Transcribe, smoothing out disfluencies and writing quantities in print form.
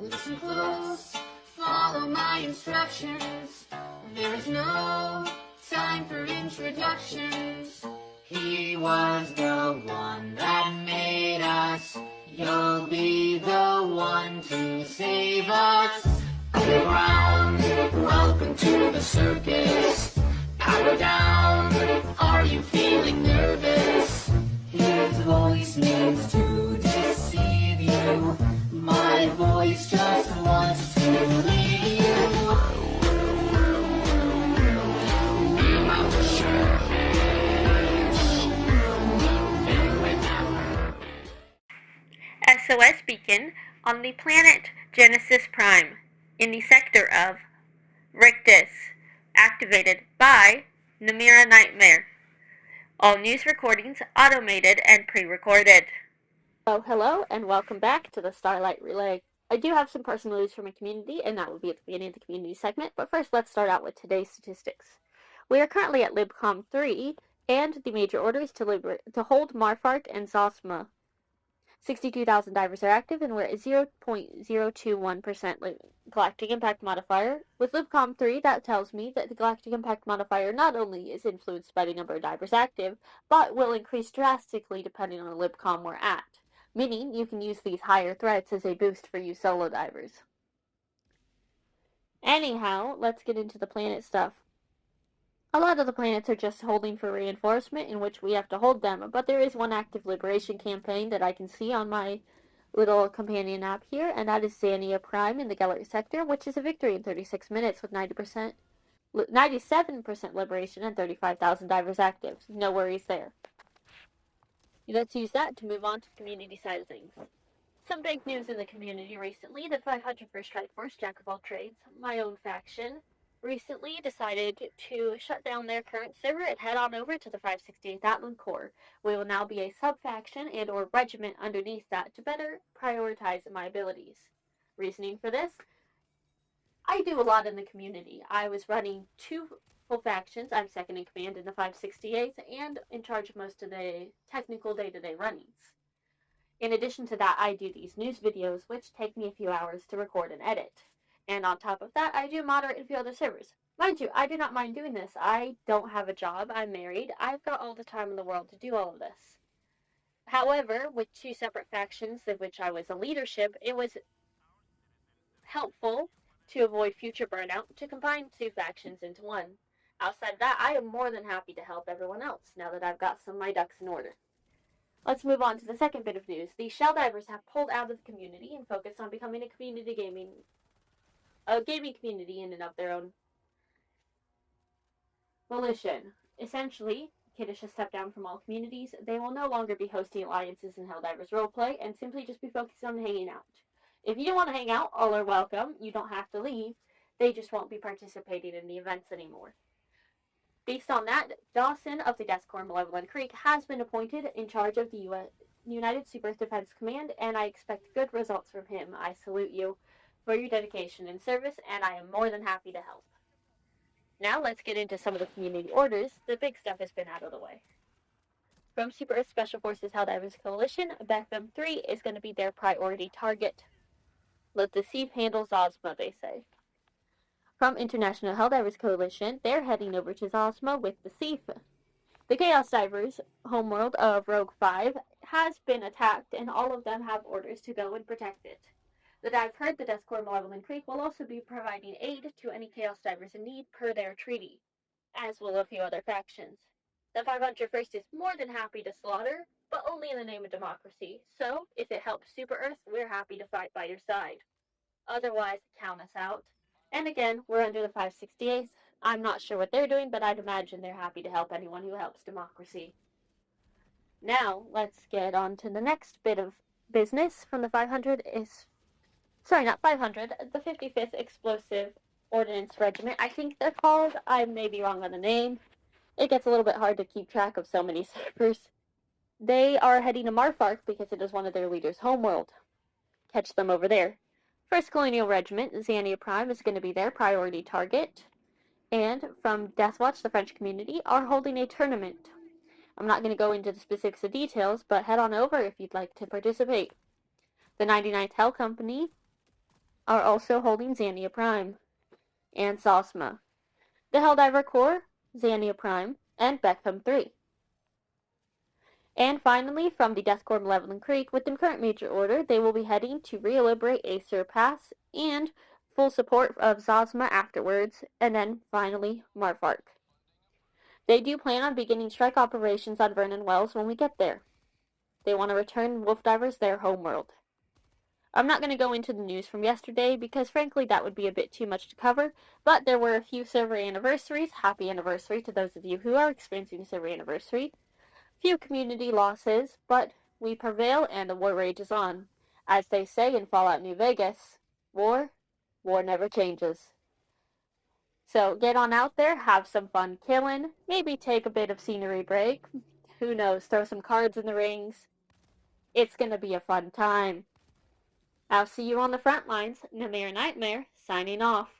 Listen close, follow my instructions. There is no time for introductions. He was the one that made us. You'll be the one to save us. Go round, welcome to the circus. Power down, are you feeling nervous? His voice means to deceive you. My voice just wants to leave you. SOS beacon on the planet Genesis Prime in the sector of Rictus, activated by Namira Nightmare. All news recordings automated and pre-recorded. Hello, and welcome back to the Starlight Relay. I do have some personal news from my community, and that will be at the beginning of the community segment, but first let's start out with today's statistics. We are currently at LibCom 3, and the major order is to hold Marfark and Zosma. 62,000 divers are active, and we're at 0.021% galactic impact modifier. With LibCom 3, that tells me that the galactic impact modifier not only is influenced by the number of divers active, but will increase drastically depending on the LibCom we're at, meaning you can use these higher threats as a boost for you solo divers. Anyhow, let's get into the planet stuff. A lot of the planets are just holding for reinforcement, in which we have to hold them, but there is one active liberation campaign that I can see on my little companion app here, and that is Xania Prime in the Gellert sector, which is a victory in 36 minutes with 97% liberation and 35,000 divers active. No worries there. Let's use that to move on to the community side of things. Some big news in the community recently: the 501st Strike Force, Jack of all trades, my own faction, recently decided to shut down their current server and head on over to the 568th Atlan Corps. We will now be a sub-faction and or regiment underneath that to better prioritize my abilities. Reasoning for this: I do a lot in the community. I was running 2 full factions. I'm second in command in the 568th and in charge of most of the technical day-to-day runnings. In addition to that, I do these news videos, which take me a few hours to record and edit. And on top of that, I do moderate a few other servers. Mind you, I do not mind doing this. I don't have a job. I'm married. I've got all the time in the world to do all of this. However, with 2 separate factions of which I was a leadership, it was helpful to avoid future burnout to combine 2 factions into one. Outside of that, I am more than happy to help everyone else now that I've got some of my ducks in order. Let's move on to the second bit of news. The Shell Divers have pulled out of the community and focused on becoming a gaming community in and of their own volition. Essentially, Kiddish has stepped down from all communities. They will no longer be hosting alliances in Helldivers roleplay and simply just be focused on hanging out. If you don't want to hang out, all are welcome. You don't have to leave. They just won't be participating in the events anymore. Based on that, Dawson of the Death Corps Malevolent Creek has been appointed in charge of the United Super Defense Command, and I expect good results from him. I salute you for your dedication and service, and I am more than happy to help. Now let's get into some of the community orders. The big stuff has been out of the way. From Super Earth Special Forces Helldivers Coalition, Beckham 3 is going to be their priority target. Let the Thief handle Zosma, they say. From International Helldivers Coalition, they're heading over to Zosma with the Thief. The Chaos Divers homeworld of Rogue 5 has been attacked, and all of them have orders to go and protect it. That I've heard the Death Corps Malevolent Creek will also be providing aid to any Chaos Divers in need per their treaty, as will a few other factions. The 501st is more than happy to slaughter, but only in the name of democracy, so if it helps Super Earth, we're happy to fight by your side. Otherwise, count us out. And again, we're under the 568th. I'm not sure what they're doing, but I'd imagine they're happy to help anyone who helps democracy. Now, let's get on to the next bit of business from the 55th Explosive Ordnance Regiment. I think they're called. I may be wrong on the name. It gets a little bit hard to keep track of so many servers. They are heading to Marfark because it is one of their leaders' homeworld. Catch them over there. 1st Colonial Regiment, Xania Prime, is going to be their priority target. And from Deathwatch, the French community, are holding a tournament. I'm not going to go into the specifics of details, but head on over if you'd like to participate. The 99th Hell Company are also holding Xania Prime and Zosma. The Helldiver Corps, Xania Prime, and Beckham 3. And finally, from the Death Corps Malevolent Creek, within current major order, they will be heading to re-liberate Aesir Pass and full support of Zosma afterwards, and then finally Marfark. They do plan on beginning strike operations on Vernon Wells when we get there. They want to return Wolf Divers their homeworld. I'm not going to go into the news from yesterday because frankly that would be a bit too much to cover, but there were a few server anniversaries. Happy anniversary to those of you who are experiencing a server anniversary. Few community losses, but we prevail and the war rages on. As they say in Fallout New Vegas, war never changes. So get on out there, have some fun killing, maybe take a bit of scenery break. Who knows, throw some cards in the rings. It's going to be a fun time. I'll see you on the front lines. Namir Nightmare, signing off.